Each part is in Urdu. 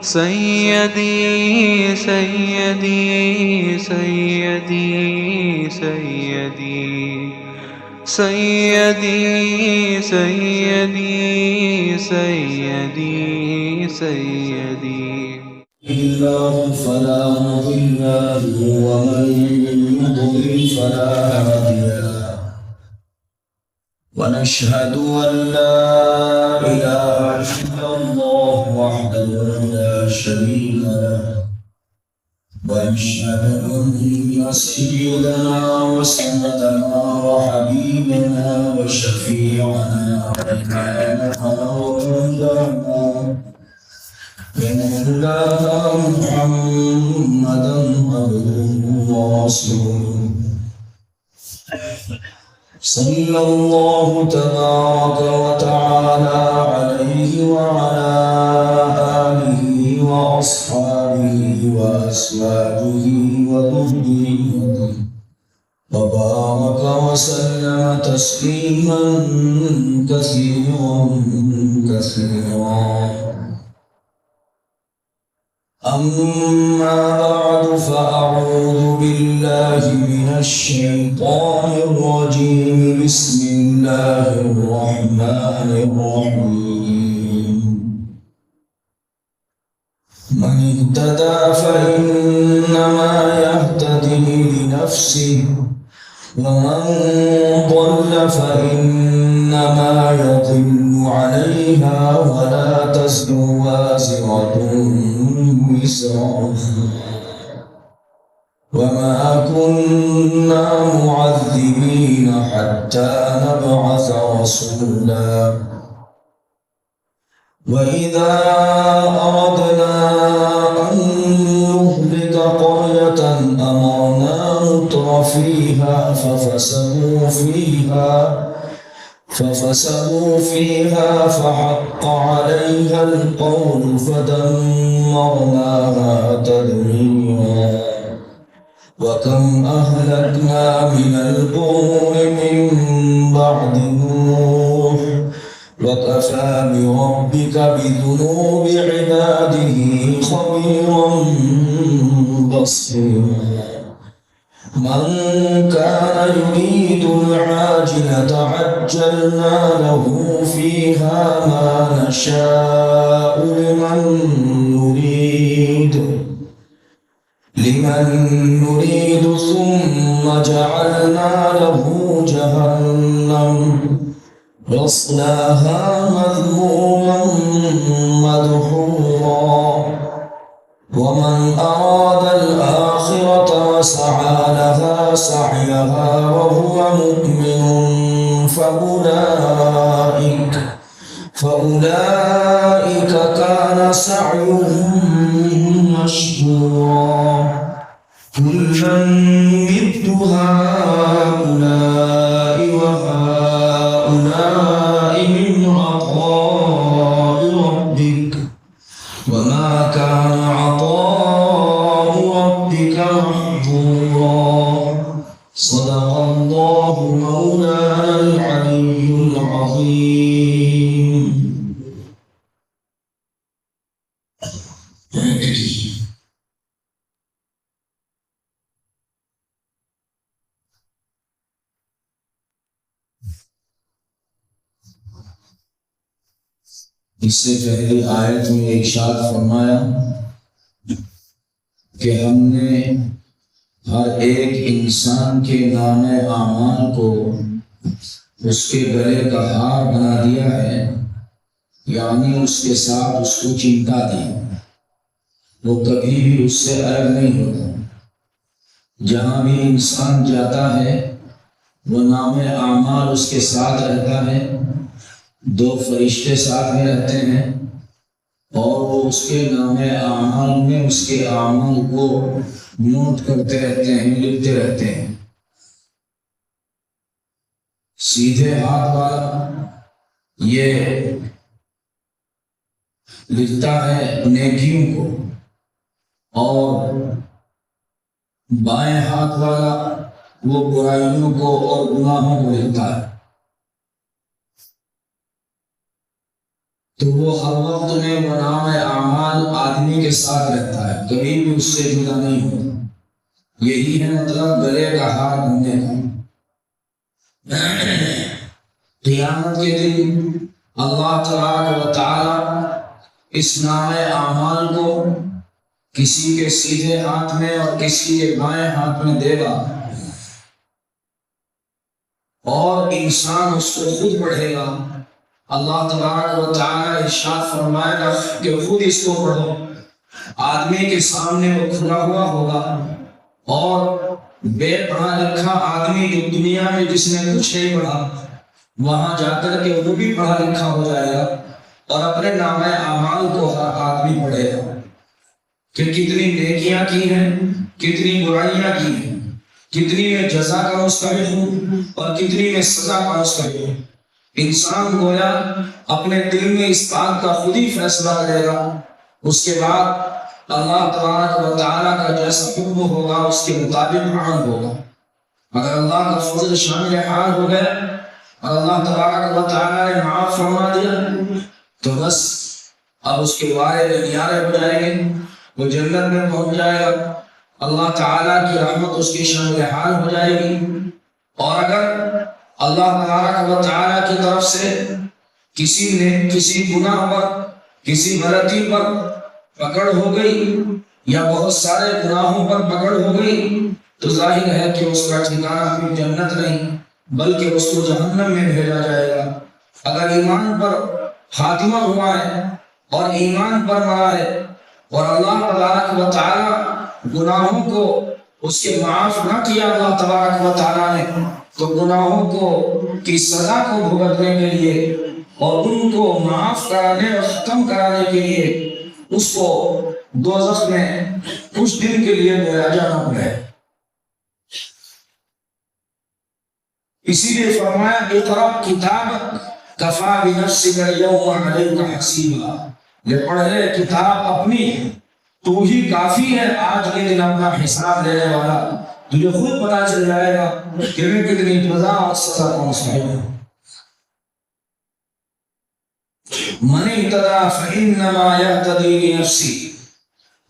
سيدي سيدي سيدي سيدي سيدي سيدي سيدي سيدي الله فلا مضل له ومن يضلل فلا هادي له ونشهد أن لا إله إلا الله وحده لا شريك له ونشهد أن سيدنا وسندنا وحبيبنا وشفيعنا وإمامنا ومولانا إن الله محمدا عبده ورسوله صلى الله تبارك وتعالى عليه وعلى آله وأصحابه وأزواجه وذريته وبارك وسلم تسليما كثيرا كثيرا. أما بعد فأعوذ بالله من الشيطان الرجيم. بسم الله الرحمن الرحيم. من اهتدى فإنما يهتدي لنفسه ومن ضل فإنما يضل عليها ولا تزر وازرة وزر وما كنا معذبين حتى نبعث رسولا. وإذا أردنا أن نهلك قرية أمرنا متر فيها ففسقوا فيها فحق عليها القول فدمرناها تدميرا. وكم أهلكنا من القرون من بعد نوح وكفى بربك بذنوب عباده خبيرا بصيرا. من كان يريد العاجلة عجلنا له فيها ما نشاء لمن نريد ثم جعلنا له جهنم يصلاها مذموما مدحورا. ومن أراد الآخرة وسعى لها سعيها وهو مؤمن فأولئك كان سعيهم مشكورا. كلا نمد هؤلاء وهؤلاء من عطاء ربك وما كان عطاء ربك محظورا. صدق الله مولانا العلي العظيم. اس سے پہلی آیت میں ارشاد فرمایا کہ ہم نے ہر ایک انسان کے نام اعمال کو اس کے گلے کا ہار بنا دیا ہے، یعنی اس کے ساتھ اس کو چمٹا دیا، وہ کبھی بھی اس سے الگ نہیں ہوتا۔ جہاں بھی انسان جاتا ہے وہ نام اعمال اس کے ساتھ رہتا ہے، دو فرشتے ساتھ میں رہتے ہیں اور وہ اس کے نام اعمال میں اس کے اعمال کو نوٹ کرتے رہتے ہیں، لکھتے رہتے ہیں۔ سیدھے ہاتھ والا یہ لکھتا ہے نیکیوں کو اور بائیں ہاتھ والا وہ برائیوں کو اور گناہوں کو لکھتا ہے۔ تو وہ ہر وقت میں وہ نام اعمال آدمی کے ساتھ رہتا ہے، کبھی بھی اس سے جدا نہیں ہوتا۔ یہی ہے مطلب گلے کا ہار بننے کا۔ قیامت کے دن اللہ تبارک و تعالی اس نام اعمال کو کسی کے سیدھے ہاتھ میں اور کسی کے بائیں ہاتھ میں دے گا، اور انسان اس کو خود پڑھے گا۔ اللہ تبارک و تعالی ارشاد فرمائے گا کہ خود اس کو پڑھو۔ آدمی کے سامنے وہ کھلا ہوا ہوگا، اور بے پڑھا لکھا آدمی جو دنیا میں جس نے کچھ نہیں پڑھا، وہاں جا کر کے وہ بھی پڑھا لکھا ہو جائے گا، اور اپنے نام اعمال کو ہر آدمی پڑھے گا کہ کتنی نیکیاں کی ہیں، کتنی برائیاں کی ہیں، کتنی میں جزا کا مستحق ہوں اور کتنی میں سزا کا مستحق ہوں۔ انسان گویا اپنے دل میں اس بات کا خود ہی فیصلہ کرے گا، اس کے بعد اللہ تبارک و تعالیٰ کا جیسا حکم ہوگا اس کے مطابق عمل ہوگا۔ اگر اللہ کا فضل شامل حال ہو گیا اور اللہ تبارک و تعالیٰ نے معاف فرما دیا تو بس اب اس کے وعدے نیارے ہو جائیں گے، وہ جنت میں پہنچ جائے گا، اللہ تعالیٰ کی رحمت اس کی شامل حال ہو جائے گی۔ اور اگر اللہ تبارک و تعالیٰ کی طرف سے کسی نے کسی گناہ پر، کسی غلطی پر پکڑ ہو گئی یا بہت سارے گناہوں پر پکڑ ہو گئی تو ظاہر ہے کہ اس کا ٹھکانہ پھر جنت نہیں بلکہ اس کو جہنم میں بھیجا جائے گا۔ اگر ایمان پر خاتمہ ہوا ہے اور ایمان پر مرا ہے اور اللہ تبارک و تعالیٰ گناہوں کو اس کے معاف نہ کیا اللہ تبارک و تعالیٰ نے، تو گناہوں کو کی سزا کو بھگتنے کے لیے اور ان کو معاف کرانے اور ختم کرانے کے لیے اس کو دوزخ میں کچھ دن کے لیے لے جانا پڑے۔ اسی لیے فرمایا اقرأ کتابک کفی بنفسک اليوم علیک حسیبا، یہ پڑھ لے کتاب اپنی، تو ہی کافی ہے آج کے دن اپنا حساب لینے والا، تجھے خود پتا چل جائے گا کہ میں کتنی جزا اور سزا کا مستحق ہوں۔ من اهتدى فإنما يهتدي لنفسه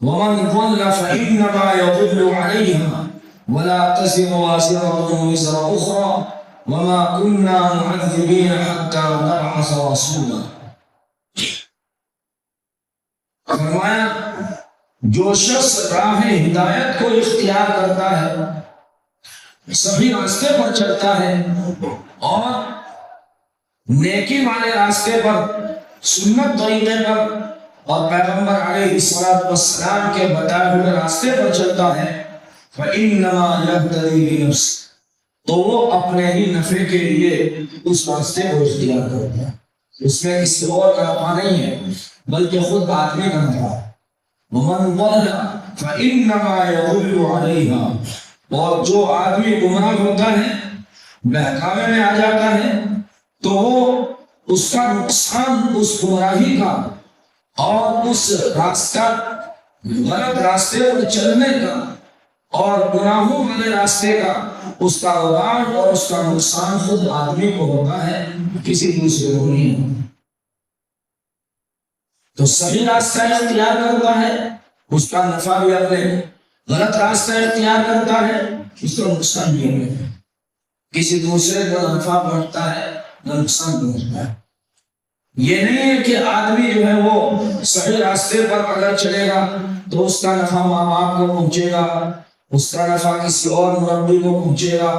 ومن ضل فإنما يضل عليها ولا تزر وازرة وزر أخرى وما كنا معذبين حتى نبعث رسولا۔ فرمایا جو شخص راہ ہدایت کو اختیار کرتا ہے، صحیح راستے پر چلتا ہے اور نیکی والے راستے پر، سنت طریقے پر اور پیغمبر علیہ السلام کے بتائے ہوئے راستے پر چلتا ہے، فَإِنَّمَا يَهْتَدِي لِنَفْسِهِ، تو وہ اپنے ہی نفع کے لیے اس راستے کو اختیار کرتا ہے، اس میں کسی اور کا نفع نہیں ہے بلکہ خود آدمی کا نفع ہے۔ وَمَنْ ضَلَّ فَإِنَّمَا يَضِلُّ عَلَيْهَا، اور جو آدمی گمراہ ہوتا ہے، بہکاوے میں آ جاتا ہے، تو وہ اس کا نقصان اس گمراہی کا اور اس راستہ غلط راستے پر چلنے کا اور گناہوں والے راستے کا اس کا وبال اور اس کا نقصان خود آدمی کو ہوتا ہے، کسی دوسرے کو نہیں۔ تو صحیح راستہ اختیار کرتا ہے اس کا نفع بھی اپنے، غلط راستہ اختیار کرتا ہے اس کا نقصان بھی اپنے، کسی دوسرے کو نفع پہنچتا ہے نہ نقصان پہنچتا ہے۔ یہ نہیں ہے کہ آدمی جو ہے وہ صحیح راستے پر اگر چلے گا تو اس کا نفع ماں باپ کو پہنچے گا، اس کا نفع کسی اور مربی کو پہنچے گا،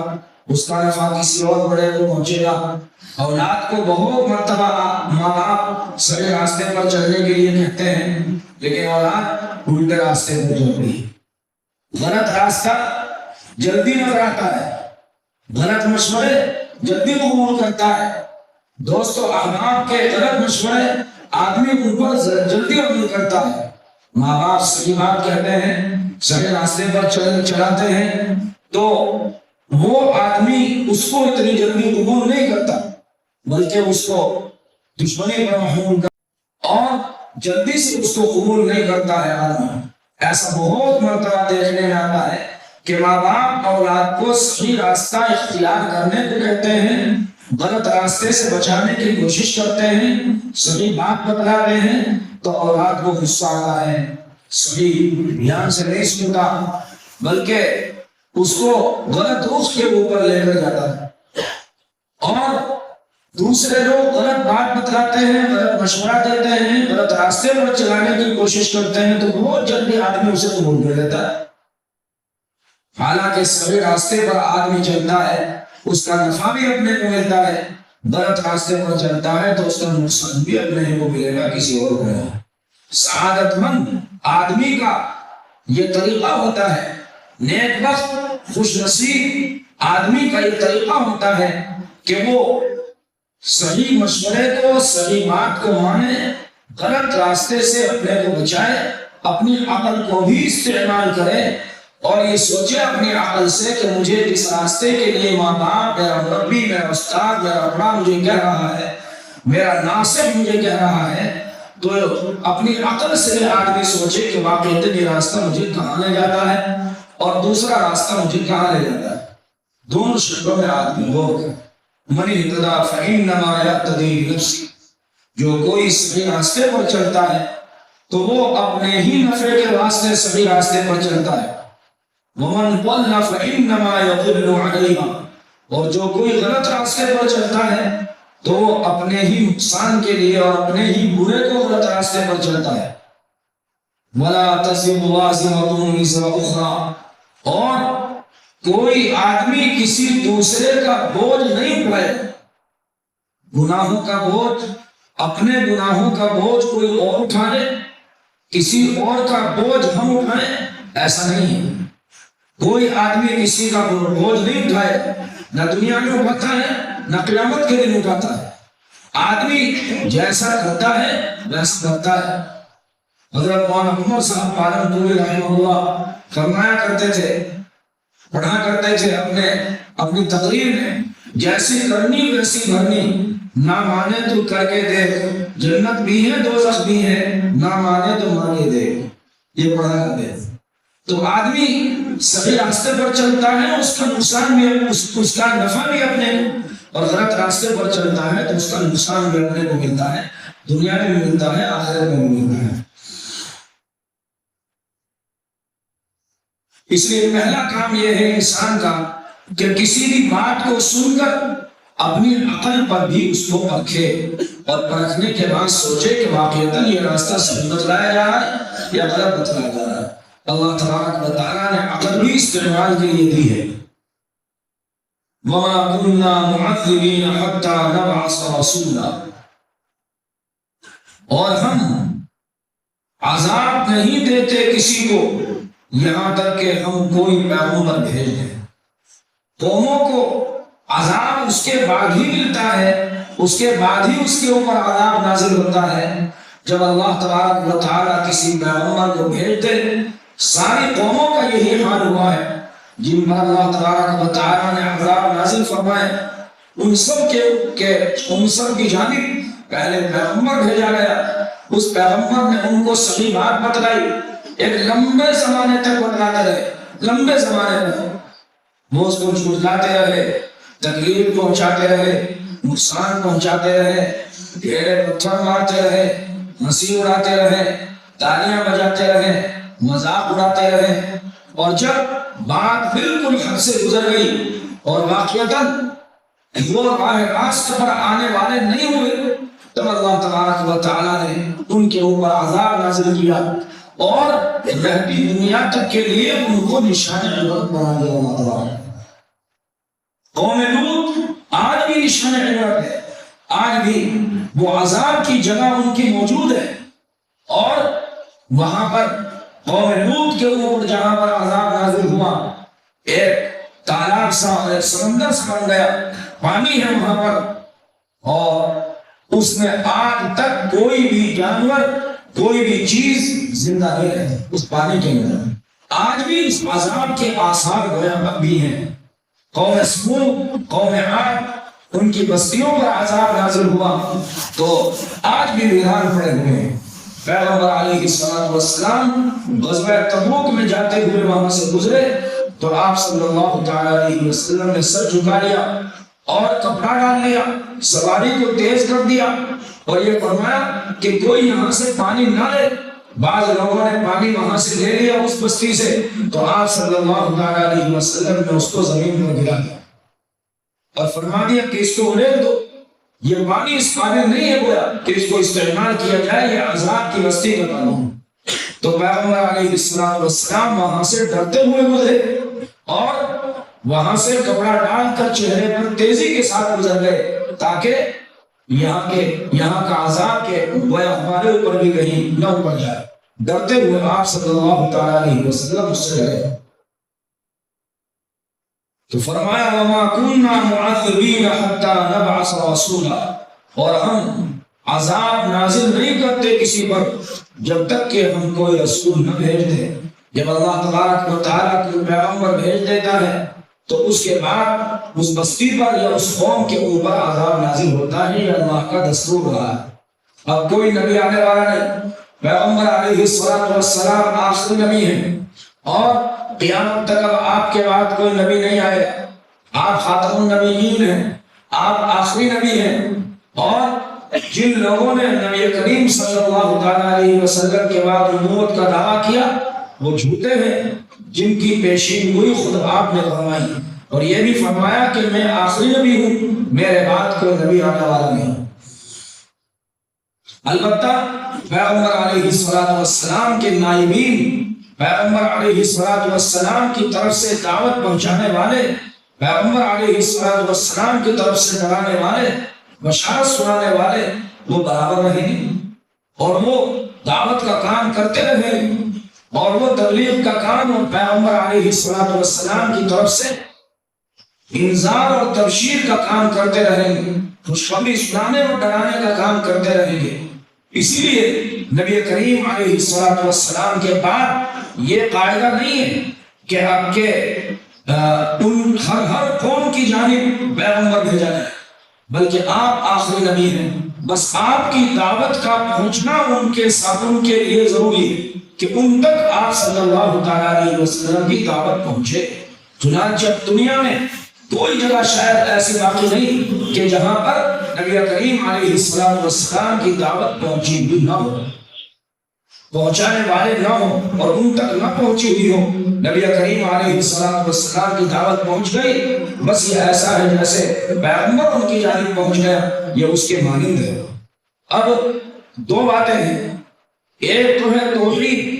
اس کا نفع کسی اور بڑے کو پہنچے گا۔ اولاد کو بہت مرتبہ ماں باپ صحیح راستے پر چلنے کے لیے کہتے ہیں لیکن اولاد الٹے راستے پر چل رہی ہے۔ غلط راستہ جلدی نظر آتا ہے، غلط مشورے جلدی قبول کرتا ہے، دوست و احباب کے غلط مشورے آدمی ان پر جلدی عمل کرتا ہے۔ ماں باپ صحیح بات کہتے ہیں، صحیح راستے پر چلاتے ہیں تو وہ آدمی اس کو اتنی جلدی قبول نہیں کرتا بلکہ اس کو دشمنی پر محمول کرتا اور جلدی سے اس کو قبول نہیں کرتا ہے آدمی۔ ایسا بہت مرتبہ دیکھنے میں آتا ہے کہ ماں باپ اولاد کو صحیح راستہ اختیار کرنے کو کہتے ہیں غلط راستے سے بچانے کی کوشش کرتے ہیں، صحیح بات بتلاتے ہیں تو اولاد کو غصہ آتا ہے، صحیح دھیان سے نہیں سنتا، بلکہ اس کو غلط رخ کے اوپر لے کر جاتا ہے۔ اور دوسرے لوگ غلط بات بتلاتے ہیں، غلط مشورہ دیتے ہیں، غلط راستے پر چلانے کی کوشش کرتے ہیں تو بہت جلدی آدمی اسے قبول کر لیتا ہے۔ حالانکہ صحیح راستے پر آدمی چلتا ہے اس کا نفع بھی اپنے کو ملتا ہے، غلط راستے پر چلتا ہے تو اس کا نقصان بھی اپنے کو ملے گا، کسی اور کو نہیں۔ سعادت مند آدمی کا یہ طریقہ ہوتا ہے، نیک بخت خوش نصیب آدمی کا یہ طریقہ ہوتا ہے کہ وہ صحیح مشورے کو، صحیح بات کو مانے، غلط راستے سے اپنے کو بچائے، اپنی عقل کو بھی استعمال کرے اور یہ سوچے اپنی عقل سے کہ مجھے اس راستے کے لیے ماں باپ، میرا مربی، میرا استاد، میرا بڑا مجھے کہہ رہا ہے، میرا ناصح مجھے کہہ رہا ہے، تو اپنی عقل سے آدمی سوچے کہ واقعی یہ راستہ مجھے کہاں لے جاتا ہے اور دوسرا راستہ مجھے کہاں لے جاتا ہے۔ دونوں شکلوں میں آدمی ہو، من اہتدی فانما یہتدی لنفسہ، جو کوئی صحیح راستے پر چلتا ہے تو وہ اپنے ہی نفع کے واسطے صحیح راستے پر چلتا ہے، ومن ضل فانما یضل علیہا، اور جو کوئی غلط راستے پر چلتا ہے تو وہ اپنے ہی نقصان کے لیے اور اپنے ہی برے کو غلط راستے پر چلتا ہے۔ ولا تزر وازرۃ وزر اخرى، اور کوئی آدمی کسی دوسرے کا بوجھ نہیں اٹھائے، گناہوں کا بوجھ، اپنے گناہوں کا بوجھ کوئی اور اٹھائے، کسی اور کا بوجھ ہم اٹھائیں، ایسا نہیں ہے۔ کوئی آدمی کسی کا بوجھ نہیں اٹھائے، نہ دنیا میں اٹھاتا ہے نہ قیامت کے دن اٹھاتا ہے۔ آدمی جیسا کرتا ہے ویسا کرتا ہے۔ حضرت مولانا عمر صاحب پالن پوری رحمہ اللہ فرمایا کرتے تھے، پڑھا کرتے تھے اپنی تقریر میں، جیسی کرنی ویسی بھرنی، نہ مانے تو کر کے دے، جنت بھی ہے دوزخ بھی ہے، نہ مانے تو مانے دے، یہ پڑھا کرتے تھے۔ تو آدمی صحیح راستے پر چلتا ہے، اس کا نقصان بھی، اس کا نفع بھی اپنے کو، اور غلط راستے پر چلتا ہے تو اس کا نقصان بھی اپنے کو ملتا ہے، دنیا میں بھی ملتا ہے، آخرت میں بھی ملتا ہے۔ اس لیے پہلا کام یہ ہے انسان کا کہ کسی بھی بات کو سن کر اپنی عقل پر بھی اس کو پرکھے، اور پرکھنے کے بعد سوچے کہ واقعتاً یہ راستہ صحیح بتلایا جا رہا ہے یا غلط بتلایا جا رہا ہے۔ اللہ تبارک و تعالیٰ نے عقل بھی استعمال کے لیے دی ہے۔ وَمَا كُنَّا مُعَذِّبِينَ حَتَّى نَبْعَثَ رَسُولًا، اور ہم عذاب نہیں دیتے کسی کو یہاں تک کہ ہم کوئی پیغمبر بھیج دیں۔ قوموں کو عذاب اس کے بعد ہی ملتا ہے، اس کے بعد ہی اس کے اوپر عذاب نازل ہوتا ہے جب اللہ تبارک و تعالیٰ کسی پیغمبر کو بھیج دے۔ ساری قوموں کا یہی حال ہوا ہے جن پر اللہ تبارک و تعالیٰ نے عذاب نازل فرمائے، ان سب کی جانب پہلے پیغمبر بھیجا گیا، اس پیغمبر نے ان کو صحیح بات بتلائی، ایک لمبے زمانے تک بتلاتے رہے، لمبے زمانے تک وہ اس کو جھٹلاتے رہے، تکلیف پہنچاتے رہے، نقصان پہنچاتے رہے، ڈھیرے پتھر مارتے رہے، ہنسی اڑاتے رہے، تالیاں بجاتے رہے، مذاق اڑاتے رہے، اور جب بات بالکل حد سے گزر گئی اور واقعتاً وہ راہ راست پر آنے والے نہیں ہوئے، تب اللہ تبارک و تعالیٰ نے ان کے اوپر عذاب نازل کیا اور رہتی دنیا تک کے لیے ان کو نشان عبرت بنا دیا اللہ تعالیٰ۔ قوم لوط آج بھی نشان عبرت ہے، آج بھی وہ عذاب کی جگہ ان کی موجود ہے، اور وہاں پر قوم لوط کے اوپر جہاں پر عذاب نازل ہوا، ایک تالاب سا، ایک سمندر سا بن گیا، پانی ہے وہاں پر، اور اس میں آج تک کوئی بھی جانور، کوئی بھی چیز زندہ نہیں رہتی اس پانی کے اندر۔ آج بھی اس عذاب کے آثار گویا بھی ہیں۔ قوم سمود، قوم عاد، ان کی بستیوں پر عذاب نازل ہوا تو آج بھی ویران پڑے ہوئے ہیں۔ پیغمبر علیہ السلام غزوہ تبوک میں جاتے ہوئے وہاں سے گزرے تو آپ صلی اللہ تعالی علیہ وسلم نے سر جھکا لیا اور کپڑا ڈال لیا، سواری کو تیز کر دیا، اور یہ فرمایا کہ کوئی یہاں سے پانی نہ لے۔ بعض لوگوں نے پانی وہاں سے لے لیا اس بستی سے، تو آپ صلی اللہ علیہ وسلم نے اس کو زمین پر گرا دیا اور فرما دیا کہ اس کو ریل دو، یہ پانی اس قابل نہیں ہے گویا کہ اس کو استعمال کیا جائے، یہ عذاب کی بستی کا قانون۔ تو پیغمبر علیہ السلام وہاں سے ڈرتے ہوئے گزرے اور وہاں سے کپڑا ڈال کر چہرے پر تیزی کے ساتھ گزر گئے تاکہ یہاں کا عذاب کے گویا ہمارے اوپر بھی کہیں نہ پڑ جائے۔ ڈرتے ہوئے آپ صلی اللہ تعالی علیہ وسلم اس سے گئے تو فرمایا وما كنا معذبين حتى نبعث رسولا، اور ہم عذاب نازل نہیں کرتے کسی پر جب تک کہ ہم کوئی رسول نہ بھیج دیں۔ جب اللہ تبارک و تعالیٰ کوئی پیغمبر بھیج دیتا ہے تو اس کے بعد اس بستی پر یا اس قوم کے اوپر عذاب نازل ہوتا ہے، یہ اللہ کا دستور رہا ہے۔ اب کوئی نبی آنے والا نہیں، پیغمبر علیہ السلام آخری نبی ہیں، اور قیامت تک اب آپ کے بعد کوئی نبی نہیں آئے گا۔ آپ خاتم النبیین ہیں، آپ آخری نبی ہیں، اور جن لوگوں نے نبی کریم صلی اللہ علیہ وسلم کے بعد نبوت کا دعویٰ کیا وہ جھوٹے ہیں، جن کی پیشین گوئی خود آپ نے فرمائی، اور یہ بھی فرمایا کہ میں آخری نبی ہوں، میرے بعد کوئی نبی آنے والا نہیں۔ البتہ پیغمبر علیہ السلام کے نائبین، پیغمبر علیہ السلام کی طرف سے دعوت پہنچانے والے، پیغمبر علیہ السلام کی طرف سے ڈرانے والے، بشارت سنانے والے، وہ برابر رہیں اور وہ دعوت کا کام کرتے رہیں، اور وہ تبلیغ کا کام اور پیغمبر علیہ السلام کی طرف سے انذار اور تبشیر کا کام کرتے رہیں گے، خوشخبری سنانے اور ڈرانے کا کام کرتے رہیں گے۔ اسی لیے نبی کریم علیہ السلام کے بعد یہ قاعدہ نہیں ہے کہ آپ کے ہر قوم کی جانب پیغمبر بھیجا جائے، بلکہ آپ آخری نبی ہیں، بس آپ کی دعوت کا پہنچنا ان کے لیے ضروری ہے کہ ان تک آپ صلی اللہ تعالیٰ علیہ وسلم کی دعوت پہنچے۔ چنانچہ دنیا میں کوئی جگہ شاید ایسی باقی نہیں کہ جہاں پر نبی کریم علیہ السلام کی دعوت پہنچی بھی نہ ہو، پہنچانے والے نہ ہوں اور ان تک نہ پہنچی ہوئی ہو۔ نبی کریم علیہ السلام کی دعوت پہنچ گئی، بس یہ ایسا ہے جیسے پیغمبر ان کی جانب پہنچ گیا، یہ اس کے مانند ہے۔ اب دو باتیں ہیں، ایک تو ہے توحید،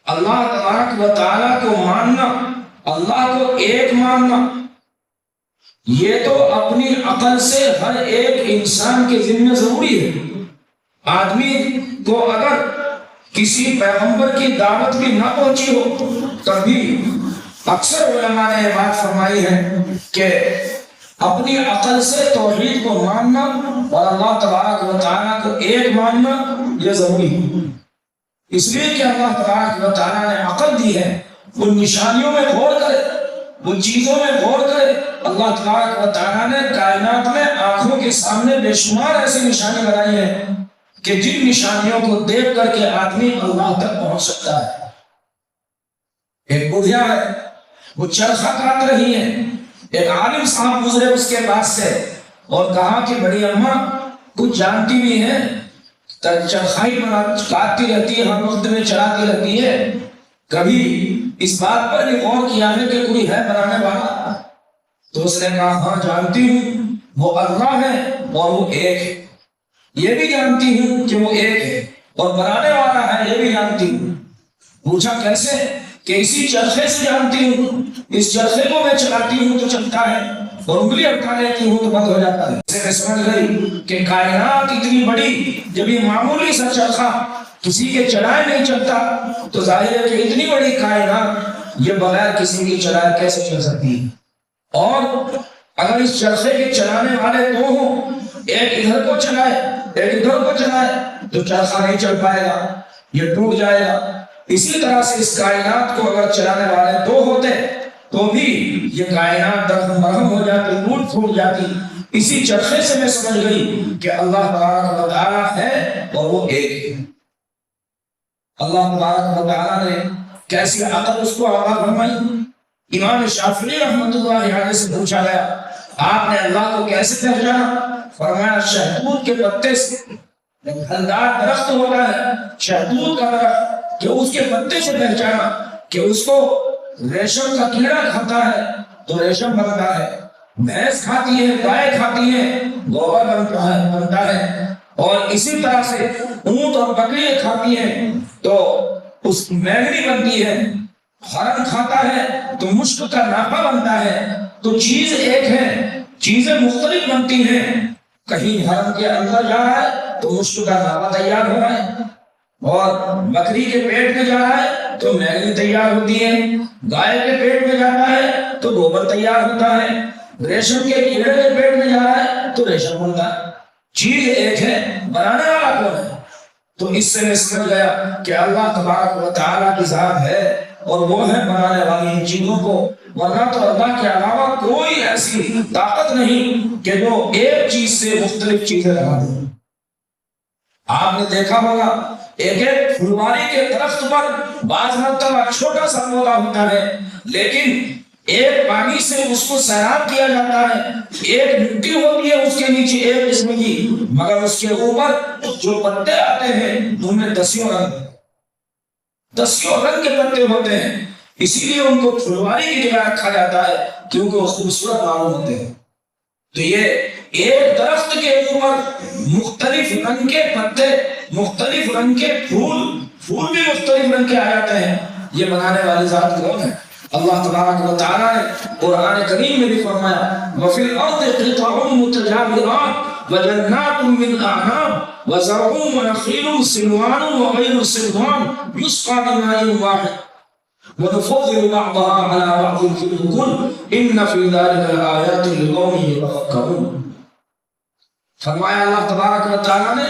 اللہ تبارک و تعالیٰ کو ماننا، اللہ کو ایک ماننا۔ یہ تو اپنی عقل سے ہر ایک انسان کے ذمہ ضروری ہے۔ آدمی کو اگر کسی پیغمبر کی دعوت بھی نہ پہنچی ہو تبھی اکثر علماء نے بات فرمائی ہے کہ اپنی عقل سے توحید کو ماننا اور اللہ تبارک و تعالیٰ کو ایک ماننا یہ ضروری ہے، اس لیے کہ اللہ تبارک و تعالیٰ نے عقل دی ہے۔ ان نشانیوں میں غور کرے، ان چیزوں میں غور کرے۔ اللہ تبارک و تعالیٰ نے کائنات میں آنکھوں کے سامنے بے شمار ایسی نشانی بنائی ہے کہ جن نشانیوں کو دیکھ کر کے آدمی اللہ تک پہنچ سکتا ہے۔ ایک بڑھیا ہے، وہ چرخہ کاٹ رہی ہے، ایک عالم صاحب گزرے اس کے پاس سے اور کہا کہ بڑی اماں کچھ جانتی بھی ہیں، چرخائی کاٹتی رہتی ہے، ہر وقت میں چلاتی رہتی ہے، کبھی اس بات پر بھی غور کیا ہے کہ کوئی ہے بنانے والا؟ تو اس نے کہا ہاں جانتی ہوں، وہ اللہ ہے اور وہ ایک ہے۔ یہ بھی جانتی ہوں کہ وہ ایک ہے اور بنانے والا ہے، یہ بھی جانتی ہوں۔ پوچھا کیسے؟ کہ اسی چرخے سے جانتی ہوں، اس چرخے کو میں چلاتی ہوں تو چلتا ہے اور انگلی ہٹا لیتی ہوں تو بند ہو جاتا ہے۔ اسے میں سمجھ گئی کہ کائنات اتنی بڑی، جب یہ معمولی سا چرخا کسی کے چلائے نہیں چلتا تو ظاہر ہے کہ اتنی بڑی کائنات یہ بغیر کسی کی چلائے کیسے چل سکتی ہے؟ اور اگر اس چرخے کے چلانے والے دو ہوں، ایک ادھر کو چلائے ایک ادھر کو چلائے تو چرخا نہیں چل پائے گا، یہ ٹوٹ جائے گا۔ اسی طرح سے اس کائنات کو اگر چلانے والے دو ہوتے تو بھی یہ کائنات درہم برہم ہو جاتی، ٹوٹ پھوٹ جاتی۔ اسی چرخے سے میں سمجھ گئی کہ اللہ تبارک و تعالیٰ ہے اور وہ ایک ہے۔ اللہ تبارک و تعالیٰ نے کیسی عقل اس کو عطا فرمائی؟ امام شافعی رحمۃ اللہ علیہ سے پوچھا گیا آپ نے اللہ کو کیسے پہچانا؟ فرمایا شہتوت کے پتے سے، ایک پھلدار درخت ہوتا ہے شہتوت کا درخت، کہ اس کے پتے سے پہچانا کہ اس کو ریشم کا کیڑا کھاتا ہے تو ریشم بنتا ہے، بھینس کھاتی ہے، گائے کھاتی ہے، گوبر بنتا ہے، اور اسی طرح سے اونٹ اور بکری کھاتی ہیں تو اس میگنی بنتی ہے، ہرن کھاتا ہے تو مشک کا نافہ بنتا ہے۔ تو چیز ایک ہے، چیزیں مختلف بنتی ہیں، کہیں ہرن کے اندر جا رہا ہے تو مشک کا نافہ تیار ہو رہا ہے، اور بکری کے پیٹ میں جا رہا ہے تو میگنی تیار ہوتی ہے، گائے کے پیٹ میں جاتا ہے تو گوبر تیار ہوتا ہے، ریشم کے کیڑے کے پیٹ میں جا رہا ہے تو ریشم بنتا ہے۔ چیز ایک ہے، بنانے والا کون ہے؟ تو اس سے میں سمجھ گیا کہ اللہ تبارک و تعالیٰ کی ذات ہے اور وہ ہے بنانے والی ان چیزوں کو، ورنہ تو اللہ کے علاوہ کوئی ایسی طاقت نہیں کہ جو ایک چیز سے مختلف چیزیں بنا دے۔ آپ نے دیکھا ہوگا ایک ایک پھلواری کے درخت پر بعض مرتبہ چھوٹا سا پودا ہوتا ہے، لیکن ایک پانی سے اس کو سیراب کیا جاتا ہے، ایک مٹی ہوتی ہے اس کے نیچے ایک قسم کی، مگر اس کے اوپر جو پتے آتے ہیں ان میں دسیوں رنگ کے پتے ہوتے ہیں، اسی لیے ان کو پھلواری کی جگہ رکھا جاتا ہے کیونکہ وہ خوبصورت معلوم ہوتے ہیں۔ تو یہ ایک درخت کے اوپر مختلف رنگ کے پتے، مختلف رنگ کے پھول بھی مختلف رنگ کے آ جاتے ہیں، یہ بنانے والی ذات کون ہے؟ اللہ تبارک و تعالیٰ نے قرآن کریم میں بھی فرمایا وَفِي الْأَرْضِ قِطَعٌ مُتَجَاوِرَاتٌ وَجَنَّاتٌ مِّنْ أَعْنَابٍ وَزَرْعٌ وَنَخِيلٌ صِنْوَانٌ وَغَيْرُ صِنْوَانٍ يُسْقَىٰ بِمَاءٍ وَاحِدٍ وَنُفَضِّلُ بَعْضَهَا عَلَىٰ بَعْضٍ فِي الْأُكُلِ إِنَّ فِي ذَلِكَ لَآيَاتٍ لِقَوْمٍ يَتَفَكَّرُونَ۔ فرمایا اللہ تبارک و تعالیٰ نے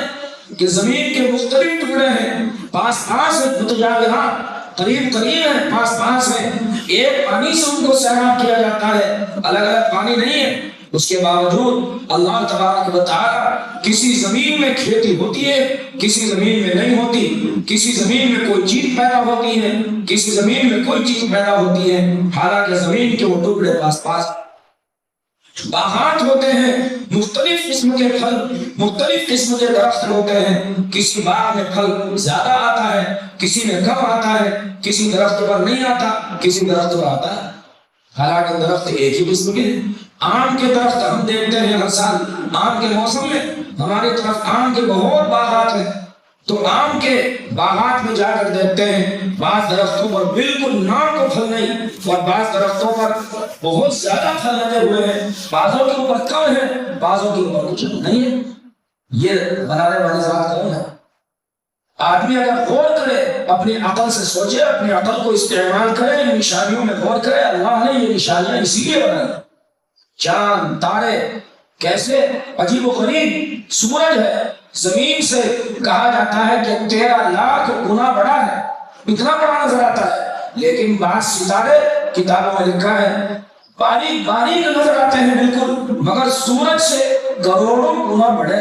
کہ زمین کے مختلف ٹکڑے ہیں، پاس پاس متجاورات، قریب قریب ہیں، پاس پاس ہیں، ایک پانی سے ان کو سیراب کیا جاتا ہے، الگ الگ پانی نہیں ہے، اس کے باوجود اللہ تبارک و تعالیٰ کسی زمین میں کھیتی ہوتی ہے، کسی زمین میں نہیں ہوتی، کسی زمین میں کوئی چیز پیدا ہوتی ہے، کسی زمین میں کوئی چیز پیدا ہوتی ہے، حالانکہ زمین کے وہ ٹکڑے پاس پاس باغات ہوتے ہیں، مختلف قسم کے پھل، مختلف قسم کے درخت ہوتے ہیں، کسی باغ میں پھل زیادہ آتا ہے، کسی میں کم آتا ہے، کسی درخت پر نہیں آتا، کسی درخت پر آتا ہے، حالانکہ درخت ایک ہی قسم کے ہیں۔ آم کے درخت ہم دیکھتے ہیں ہر سال آم کے موسم میں ہماری طرف آم کے بہت باغات ہیں، تو آم کے باغات میں جا کر دیکھتے ہیں بعض درختوں پر بالکل نام کو پھل نہیں، اور بعض درختوں پر بہت زیادہ پھل لگے ہوئے ہیں، بعضوں کے اوپر کم ہے، بعضوں کے اوپر کچھ نہیں ہے۔ یہ بنانے والی ذات کون ہے؟ آدمی اگر غور کرے، اپنی عقل سے سوچے، اپنی عقل کو استعمال کرے، ان نشانیوں میں غور کرے، اللہ نے یہ نشانیاں اسی لیے بنائی۔ چاند، تارے کیسے عجیب و غریب، سورج ہے، زمین سے کہا جاتا ہے کہ 13 لاکھ گنا بڑا ہے، اتنا بڑا نظر آتا ہے، لیکن بعض ستارے کتابوں میں لکھا ہے باریک باریک نظر آتے ہیں بالکل، مگر سورج سے کروڑوں گنا بڑے،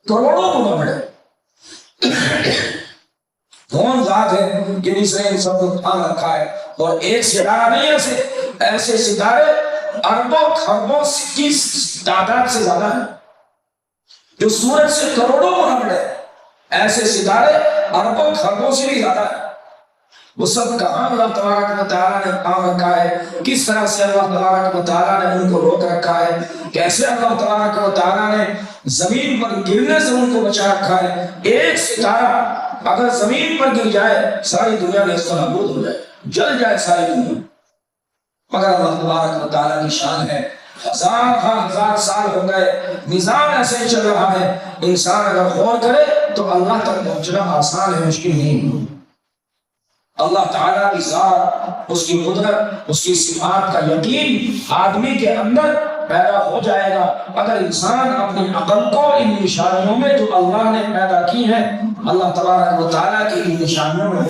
کروڑوں گنا بڑے۔ کون ذات ہے کہ جس نے ان سب کو تھام رکھا ہے؟ اور ایک ستارہ نہیں، ایسے ستارے اربوں خربوں کی تعداد سے زیادہ ہے، جو سورج سے کروڑوں گنا بڑے، ایسے ستارے اربوں خربوں سے بھی زیادہ ہے۔ وہ سب کہاں اللہ تبارک و تعالیٰ نے کام رکھا ہے، کس طرح سے اللہ تبارک و تعالیٰ نے ان کو روک رکھا ہے، کیسے اللہ تبارک و تعالیٰ نے زمین پر گرنے سے ان کو بچا رکھا ہے۔ ایک ستارہ اگر زمین پر گر جائے ساری دنیا میں اس کا نابود ہو جائے، جل جائے ساری دنیا، مگر اللہ تبارک و تعالیٰ کی شان ہے۔ ہزار سال ہو گئے، نظام ایسے چل رہا ہے، انسان اگر غور کرے تو اللہ تک پہنچنا آسان ہے، مشکل نہیں۔ اللہ تعالیٰ کی ذات، اس کی قدرت، اس کی صفات کا یقین آدمی کے اندر پیدا ہو جائے گا اگر انسان اپنی عقل کو ان نشانیوں میں جو اللہ نے پیدا کی ہیں، اللہ تبارک و تعالیٰ کی ان نشانیوں میں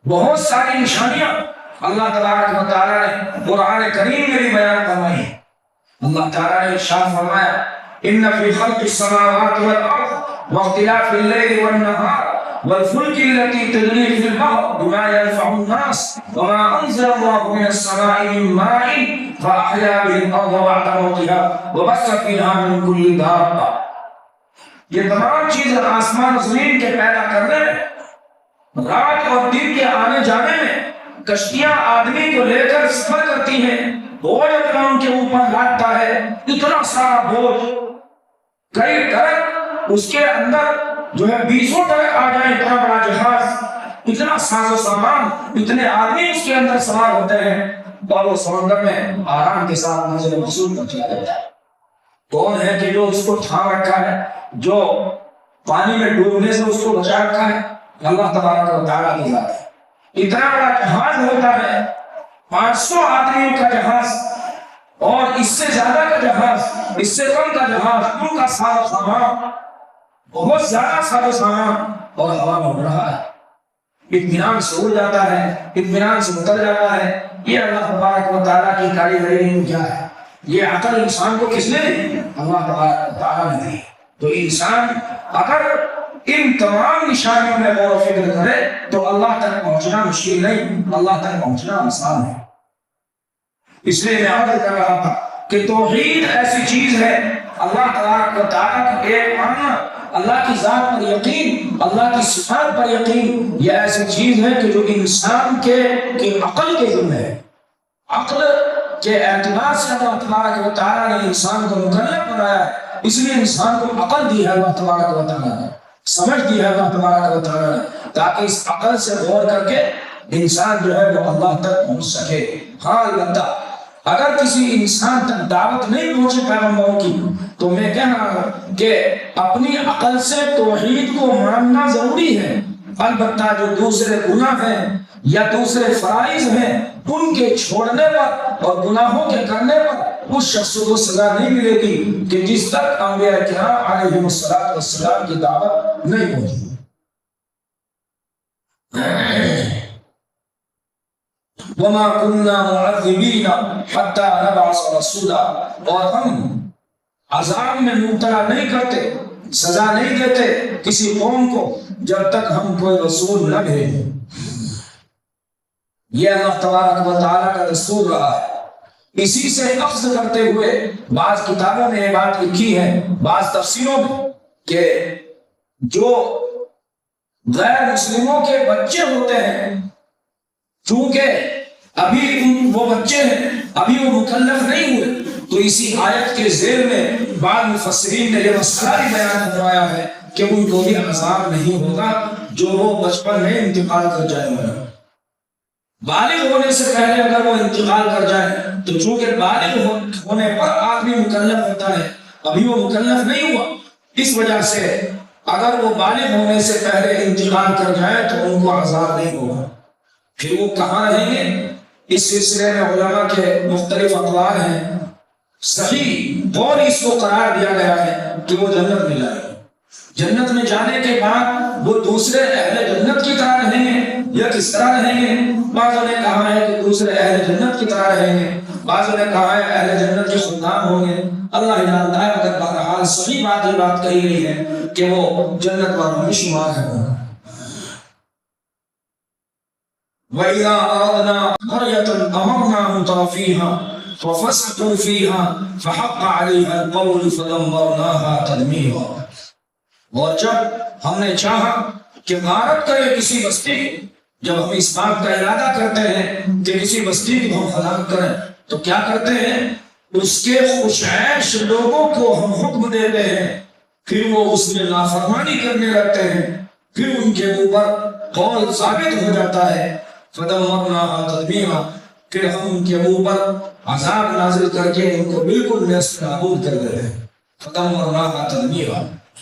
بہت ساری نشانیاں اللہ تبارک و تعالیٰ نے قرآن کریم میں بھی بیان فرمائی ہیں۔ اللہ تعالیٰ نے ارشاد فرمایا ان فی خلق السماوات والارض واختلاف اللیل والنہار والفلك التي تجري في البحر بما ينفع الناس وما أنزل الله من السماء من ماء فأحيا به الأرض بعد موتها وبث فيها من كل دابة. یہ تمام چیزیں آسمان و زمین کے پیدا کرنے میں، رات اور دن کے آنے جانے میں، کشتیاں آدمی کو لے کر سفر کرتی ہیں، بوجھ اپنا ان کے اوپر لاتا ہے، اتنا سارا بوجھ، کئی ٹرک اس کے اندر جو ہے 20 ٹرک آ جائیں، اتنا بڑا جہاز، اتنا ساز و سامان، اتنے آدمی اس کے اندر سوار ہوتے ہیں، اور وہ سمندر میں آرام کے ساتھ منزل وصول کر چلا جاتا ہے۔ کون ہے کہ جو اس کو تھام رکھا ہے، جو پانی میں ڈوبنے سے اس کو بچا رکھا ہے؟ اللہ تبارک و تعالیٰ کی ذات ہے۔ اتنا بڑا جہاز ہوتا ہے، 500 آدمیوں کا جہاز، اور اس سے زیادہ کا جہاز، اس سے کم کا جہاز، ان کا سارا سامان، بہت زیادہ سارا سامان، اور ہوا میں اڑ رہا ہے، اطمینان سے اڑ جاتا ہے، اطمینان سے اتر جاتا ہے۔ یہ اللہ تبارک و تعالیٰ کی کاریگری کیا ہے؟ یہ عقل انسان کو کس نے دی؟ اللہ تبارک و تعالیٰ نے دی۔ تو انسان اگر ان تمام نشانیوں میں غور و فکر کرے تو اللہ تک پہنچنا مشکل نہیں، اللہ تک پہنچنا آسان ہے۔ اس لیے میں عرض کر رہا تھا کہ توحید ایسی چیز ہے، اللہ تبارک و تعالیٰ کا ایک ماننا، اللہ کی ذات پر یقین، اللہ کی صفات پر یقین، یہ ایسی چیز ہے کہ جو انسان کے عقل کے ذمہ ہے۔ عقل کے اعتبار سے اللہ تبارک و تعالیٰ نے انسان کو مکلف بنایا ہے، اس لیے انسان کو عقل دی ہے اللہ تبارک و تعالیٰ نے، سمجھ دی ہے اللہ تبارک و تعالیٰ نے، تاکہ اس عقل سے غور کر کے انسان جو ہے وہ اللہ تک پہنچ سکے۔ ہاں البتہ اگر کسی انسان تک دعوت نہیں پہنچے پیغمبروں کی، تو میں کہہ رہا ہوں کہ اپنی عقل سے توحید کو ماننا ضروری ہے، البتہ جو دوسرے گناہ ہیں یا دوسرے فرائض ہیں ان کے چھوڑنے پر اور گناہوں کے کرنے پر اس شخص کو سزا نہیں ملے گی کہ جس تک انبیاء کرام علیہم السلام کی دعوت نہیں پہنچی۔ وَمَا كُنَّا مُعَذِّبِينَ حَتَّى نَبْعَثَ رَسُولًا، اور ہم عذاب میں مبتلا نہیں کرتے، سزا نہیں دیتے کسی قوم کو جب تک ہم کوئی رسول نہ بھیجیں۔ یہ اللہ تبارک و تعالیٰ کا دستور رہا ہے۔ اسی سے اخذ کرتے ہوئے بعض کتابوں میں یہ بات لکھی ہے، بعض تفسیروں میں، کہ جو غیر مسلموں کے بچے ہوتے ہیں، چونکہ ابھی وہ بچے ہیں، ابھی وہ مکلف نہیں ہوئے، تو اسی آیت کے ذیل میں بعض مفسرین نے یہ مسئلہ بھی بیان کروایا ہے کہ ان کو بھی عذاب نہیں ہوگا جو وہ بچپن میں انتقال کر جائیں گے۔ بالغ ہونے سے پہلے اگر وہ انتقال کر جائے تو چونکہ بالغ ہونے پر آدمی مکلف ہوتا ہے، ابھی وہ مکلف نہیں ہوا، اس وجہ سے اگر وہ بالغ ہونے سے پہلے انتقال کر جائے تو ان کو عذاب نہیں ہوگا۔ پھر وہ کہاں رہیں گے؟ اس سلسلے میں علماء کے مختلف اقوال ہیں، صحیح اور اس کو قرار دیا گیا ہے کہ وہ جنت میں جائیں گے۔ جنت میں جانے کے بعد وہ دوسرے اہل جنت کی طرح رہیں گے یا کس طرح رہیں گے؟ بعضوں نے کہا ہے کہ دوسرے اہل جنت کی طرح رہیں گے، بعضوں نے کہا ہے اہل جنت کے خدام ہوں گے، اللہ جانتا ہے، مگر بہرحال صحیح بات یہ بات کہی گئی ہے کہ وہ جنت والوں میں شمار ہے۔ وَإِذَا أَرَدْنَا قَرْيَةً أَمَرْنَا مُتْرَفِيهَا فَفَسَقُوا فِيهَا فَحَقَّ عَلَيْهَا الْقَوْلُ فَدَمَّرْنَاهَا تَدْمِيرًا، اور جب ہم نے چاہا کہ غارت کرے کسی بستی، جب ہم اس بات کا ارادہ کرتے ہیں کہ کسی بستی کو ہم ہلاک کریں تو کیا کرتے ہیں؟ اس کے خوشعیش لوگوں کو ہم حکم دیتے ہیں، پھر وہ اس میں نافرمانی کرنے لگتے ہیں، پھر ان کے اوپر قول ثابت ہو جاتا ہے، فَدَمَّرْنَاهَا تَدْمِيرًا، پھر ہم ان کے اوپر عذاب نازل کر کے ان کو بالکل نیست نابود کر دیتے ہیں۔ فَدَمَّرْنَاهَا تَدْمِيرًا،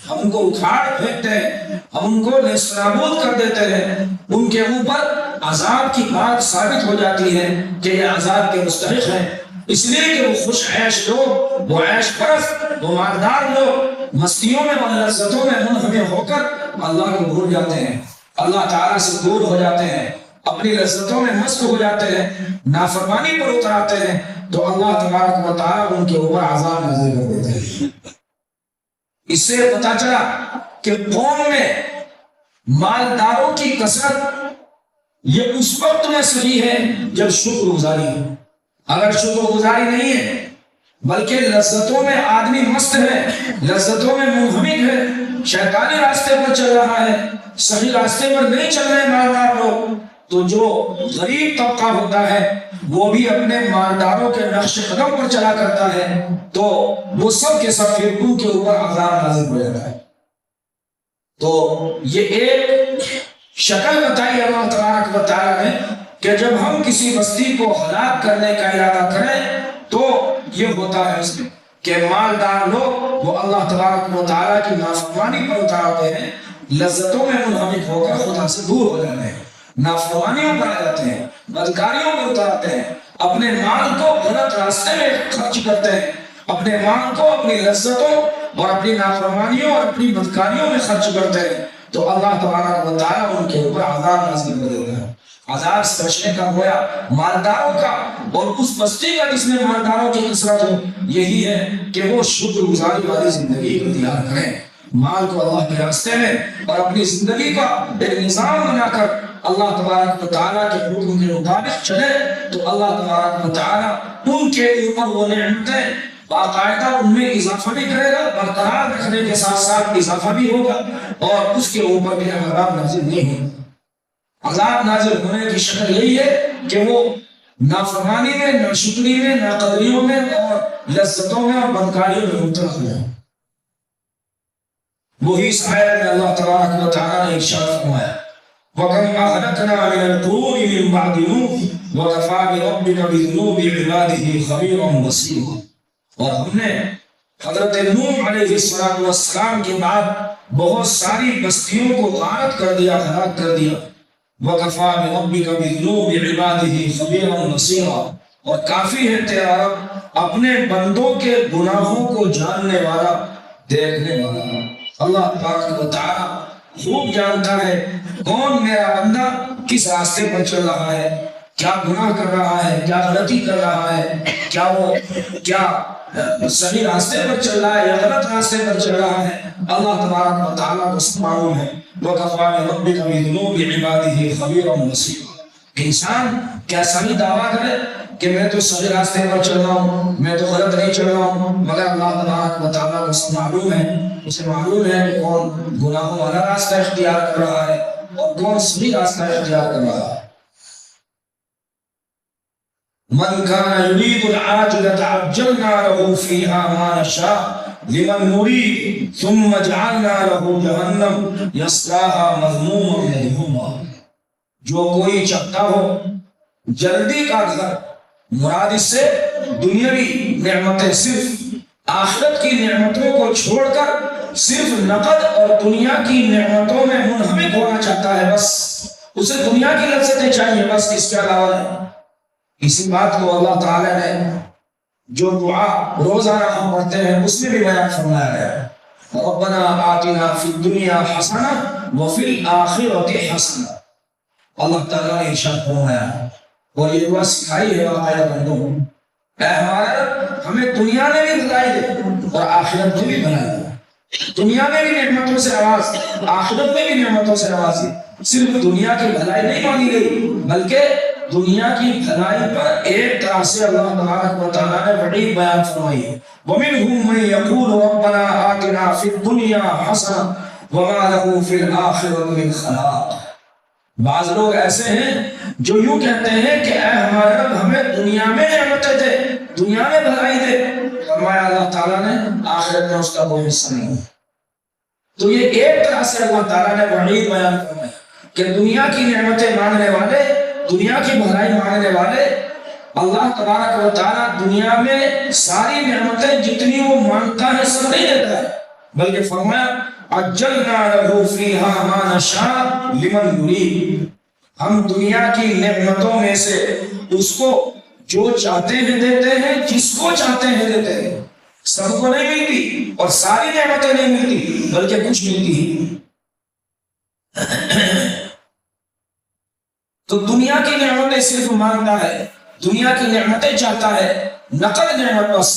ہم ان کو اکھاڑ پھینکتے ہیں، ہم ان کو نیست نابود کر دیتے ہیں، ان کے اوپر عذاب کی بات ثابت ہو جاتی ہے کہ یہ عذاب کے مستحق ہیں، اس لیے کہ وہ خوش عیش لوگ، وہ عیش پرست، وہ مالدار لوگ مستیوں میں اور لذتوں میں منہمر ہو کر اللہ کو بھول جاتے ہیں، اللہ تعالیٰ سے دور ہو جاتے ہیں، اپنی لذتوں میں مست ہو جاتے ہیں، نافرمانی پر اتر آتے ہیں، تو اللہ تبارک و تعالیٰ ان کے اوپر عذاب نازل کر دیتے ہیں۔ اس سے پتہ چلا کہ قوم میں مالداروں کی کثرت یہ اس وقت میں صحیح ہے جب شکر گزاری ہے. اگر شکر گزاری نہیں ہے بلکہ لذتوں میں آدمی مست ہے، لذتوں میں منہمک ہے، شیطانی راستے پر چل رہا ہے، صحیح راستے پر نہیں چل رہے مالدار لوگ، تو جو غریب طبقہ ہوتا ہے وہ بھی اپنے مالداروں کے نقش قدم پر چلا کرتا ہے تو وہ سب کے سب فرقوں کے اوپر عذاب نازل ہو جاتا ہے. تو یہ ایک شکل بتائی اللہ تبارک و تعالیٰ نے کہ جب ہم کسی بستی کو ہلاک کرنے کا ارادہ کریں تو یہ ہوتا ہے اس میں کہ مالدار لوگ وہ اللہ تبارک و تعالیٰ کی نافرمانی پر اتارتے ہیں، لذتوں میں منہمک ہو کر خدا سے دور ہو جاتے ہیں، نافرمانیوں پر آ جاتے ہیں، بدکاریوں پر اتارتے ہیں، اپنے مال کو غلط راستے میں خرچ کرتے ہیں، اپنے مال کو اپنی لذتوں اور اپنی نافرمانیوں اور اپنی بدکاریوں میں خرچ کرتے ہیں تو اللہ تبارک و تعالیٰ ان کے اوپر عذاب نازل کر دیتا ہے. عذاب سے بچنے کا گویا مالداروں کا اور اس بستی کا جس میں مالداروں کی کثرت ہو یہی ہے کہ وہ شکر گزاری والی زندگی اختیار کریں، مال کو اللہ کے راستے میں اور اپنی زندگی کا ایک نظام بنا کر اللہ تبارک و تعالیٰ کے حکم کے مطابق چلے تو اللہ تبارک و تعالیٰ ان کے اوپر وہ نعمتیں باقاعدہ ان میں اضافہ بھی کرے گا، برقرار رکھنے کے ساتھ ساتھ اضافہ بھی ہوگا اور اس کے اوپر بھی عذاب نازل نہیں ہوگا. عذاب نازل ہونے کی شکل یہی ہے کہ وہ نافرمانی میں، ناشکری میں، ناقدریوں میں اور لذتوں میں اور بدکاریوں میں مبتلا ہو جائے. وہی اس آیت میں اللہ تبارک و تعالیٰ نے ارشاد فرمایا وَكَمْ أَهْلَكْنَا مِنَ الْقُرُونِ مِن بَعْدِ نُوحٍ وَكَفَىٰ بِرَبِّكَ بِذُنُوبِ عِبَادِهِ خَبِيرًا بَصِيرًا. اور ہم نے حضرت نوح علیہ السلام کے بعد بہت ساری بستیوں کو غارت کر دیا، ہلاک کر دیا. وَكَفَىٰ بِرَبِّكَ بِذُنُوبِ عِبَادِهِ خَبِيرًا بَصِيرًا. اور کافی ہے تیرا رب اپنے بندوں کے گناہوں کو جاننے والا، دیکھنے والا. اللہ تبارک و تعالیٰ خوب جانتا ہے کون میرا بندہ کس راستے پر چل رہا ہے، کیا گناہ کر رہا ہے، کیا غلطی کر رہا ہے، کیا صحیح راستے پر چل رہا ہے یا غلط راستے پر چل رہا ہے. اللہ تبارک و تعالیٰ کو سب معلوم ہے. وَكَفَىٰ بِرَبِّكَ بِذُنُوبِ عِبَادِهِ خَبِيرًا بَصِيرًا. انسان کیسا بھی دعویٰ کرے کہ میں تو صحیح راستے پر چل رہا ہوں، میں تو غلط نہیں چل رہا ہوں، مگر اللہ تبارک و تعالیٰ کو سب معلوم ہے، اسے معلوم ہے کہ کون گناہوں والا راستہ اختیار کر رہا ہے اور کون صحیح راستہ اختیار کر رہا ہے. من كان يريد العاجلة عجلنا له فيها ما نشاء لمن نريد ثم جعلنا له جهنم يصلاها مذموما مدحورا. جو کوئی چاہتا ہو جلدی کا گھر، مراد اس سے دنیاوی نعمتیں، صرف آخرت کی نعمتوں کو چھوڑ کر صرف نقد اور دنیا کی نعمتوں میں منہمک ہونا چاہتا ہے، بس اسے دنیا کی لذتیں چاہیے، بس اس کے علاوہ نہیں. اسی بات کو اللہ تعالیٰ نے جو دعا روزانہ ہم پڑھتے ہیں اس میں بھی بیان فرمایا ہے ربنا آتنا فی الدنیا حسنہ وفی الآخرۃ حسنہ. اللہ تعالیٰ نے ارشاد فرمایا اور یہ دعا سکھائی ہے باقاعدہ بندوں کو، اے ہمارے رب ہمیں دنیا میں بھی بھلائی دے اور آخرت میں بھی بھلائی دے. دنیا میں بھی نعمتوں سے نواز، آخرت میں بھی نعمتوں سے نوازی. صرف دنیا کی بھلائی نہیں مانگی گئی بلکہ دنیا کی بھلائی پر ایک طرح سے اللہ تبارک و تعالیٰ نے وعید بیان فرمائی ہے. وَمِنْهُمْ مَنْ يَقُولُ رَبَّنَا آتِنَا فِي الدُّنْيَا حَسَنَةً وَمَا لَهُ فِي الْآخِرَةِ مِنْ خَلَاقٍ. بعض لوگ ایسے ہیں جو یوں کہتے ہیں کہ اے ہمارے رب ہمیں دنیا میں نعمتیں دے، دنیا میں بھلائی دے. فرمایا اللہ تعالیٰ نے آخرت میں اس کا کوئی حصہ نہیں. تو یہ ایک طرح سے اللہ تعالیٰ نے وعید بیان فرمائی کہ دنیا کی نعمتیں مانگنے والے، دنیا کی بھلائی مانگنے والے، اللہ تبارک و تعالیٰ دنیا میں ساری نعمتیں جتنی وہ مانگتا ہے سب نہیں دیتا ہے بلکہ فرمایا عجلنا له فیہا ما نشاء لمن نرید. ہم دنیا کی نعمتوں میں سے اس کو جو چاہتے ہیں دیتے ہیں، جس کو چاہتے ہیں دیتے ہیں. سب کو نہیں ملتی اور ساری نعمتیں نہیں ملتی بلکہ کچھ ملتی ہیں. تو دنیا کی نعمتیں صرف مانگتا ہے، دنیا کی نعمتیں چاہتا ہے، نقد نعمت بس،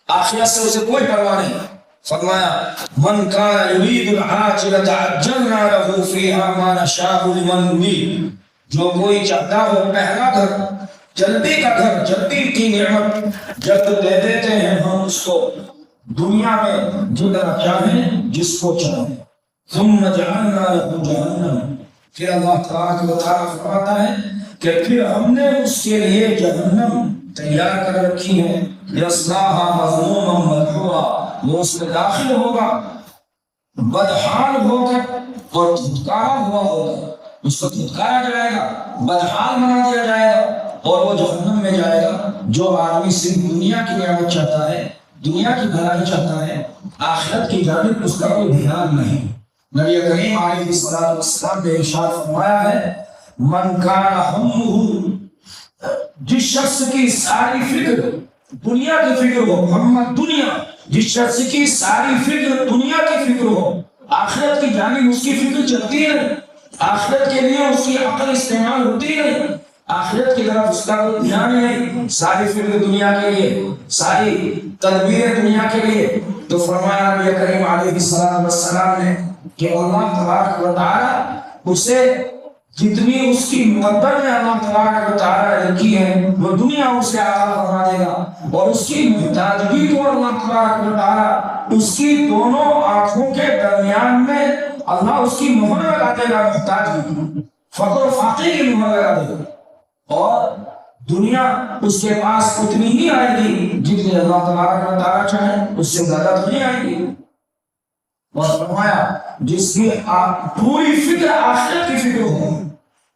آخرت سے اسے کوئی پرواہ نہیں. فرمایا من کان یرید العاجلۃ عجلنا له فیہا ما نشاء لمن نرید، جو کوئی چاہتا ہو پہلا گھر، جلدی کا گھر، جلدی کی نعمت جلد دے دیتے ہیں ہم اس کو دنیا میں جتنا چاہیں جس کو چاہیں. ثم جعلنا له جہنم، پھر اللہ تبارک و تعالیٰ فرماتا ہے کہ پھر ہم نے اس کے لیے جہنم تیار کر رکھی ہے. یصلاھا مذموما مدحورا، وہ اس میں داخل ہوگا بدحال ہو کر اور دھتکارا ہوا ہوگا، اس کو دھتکارا جائے گا، بدحال بنا دیا جائے گا اور وہ جہنم میں جائے گا. جو آدمی صرف دنیا کی نعمت چاہتا ہے، دنیا کی بھلائی چاہتا ہے، آخرت کی جانب اس کا کوئی دھیان نہیں. نبی کریم علیہ الصلوۃ والسلام نے ارشاد فرمایا ہے من کان ہمہ، جس شخص کی ساری فکر دنیا کی فکر ہو، محمد دنیا، جس شخص کی ساری فکر دنیا کی فکر ہو، آخرت کی جانب اس کی فکر چلتی ہے، آخرت کے لیے اس کی عقل استعمال ہوتی ہے، آخرت کی طرف اس کا کوئی دھیان نہیں، ساری فکر دنیا کے لیے، ساری تدبیر دنیا کے لیے. تو فرمایا نبی کریم علیہ الصلوۃ والسلام نے کہ اللہ تبارک و تعالی اسے جتنی اس کی مقدر میں اللہ تبارک و تعالی رکھی ہے وہ دنیا اسے عطا فرما دے گا، اور اس کی محتاجگی کو اللہ تبارک و تعالی اس کی دونوں آنکھوں کے درمیان میں اللہ اس کی مہر لگا دے گا، محتاجگی، فقر و فاقے کی مہر لگا دے گا، اور دنیا اس کے پاس اتنی ہی آئے گی جتنی اللہ تبارک و تعالی چاہے، اس سے زیادہ تو نہیں آئے گی. اور فرمایا جس کی پوری فکر آخرت کی فکر ہو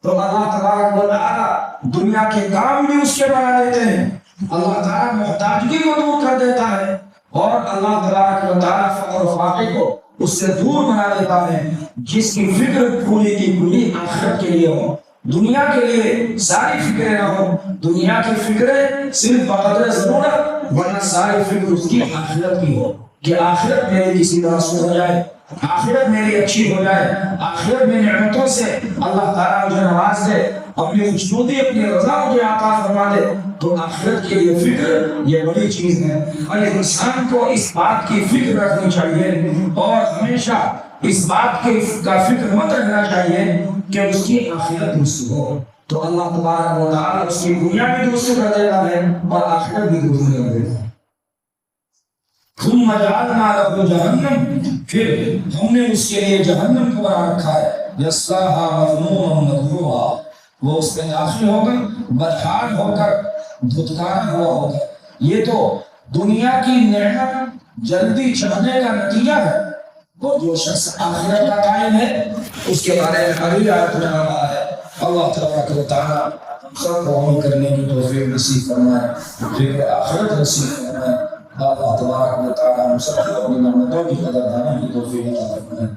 تو اللہ تبارک و تعالی دنیا کے کام بھی اس کے بنا دیتے ہیں، اللہ تعالی محتاجگی کو دور کر دیتا ہے، اور اللہ تبارک و تعالی فقر و فاقے کو اس سے دور بنا دیتا ہے. جس کی فکر پوری کی پوری آخرت کے لیے ہو، دنیا کے لیے ساری فکریں نہ ہو، دنیا کی فکریں صرف بقدر ضرورت، ورنہ ساری فکر اس کی آخرت کی ہو کہ آخرت میری کسی طرح سے ہو جائے، آخرت میری اچھی ہو جائے، آخرت میں نعمتوں سے اللہ تعالیٰ مجھے نواز دے، اپنی خوشنودی اپنی رضا مجھے عطا فرما دے. تو آخرت کے لیے فکر یہ بڑی چیز ہے، اور انسان کو اس بات کی فکر رکھنی چاہیے اور ہمیشہ اس بات کا فکر مت رکھنا چاہیے کہ اس کی آخرت درست ہو. تو اللہ تبارک و تعالیٰ اس کی دنیا بھی درست کر دیتا ہے اور آخرت بھی درست کر دیتا ہے. ثم جعلنا له جہنم، پھر ہم نے اس کے لیے جہنم کو بنا رکھا ہے. یصلاھا مذموما مدحورا، وہ اس میں داخل ہوگا بدحال ہو کر، دھتکارا ہوا ہوگا. یہ تو دنیا کی نعمت جلدی چڑھنے کا نتیجہ ہے، اور جو شخص آخرت کا قائل ہے اس کے بارے میں اگلی آیت میں آ رہا ہے. اللہ تبارک و تعالی سب کو عمل کرنے کی توفیق نصیب فرمائے، فکر آخرت نصیب فرمائے. اللہ تبارک و تعالی ہم سب کو اپنی نعمتوں کی قدر دانے کی توفیق عطا فرمائے.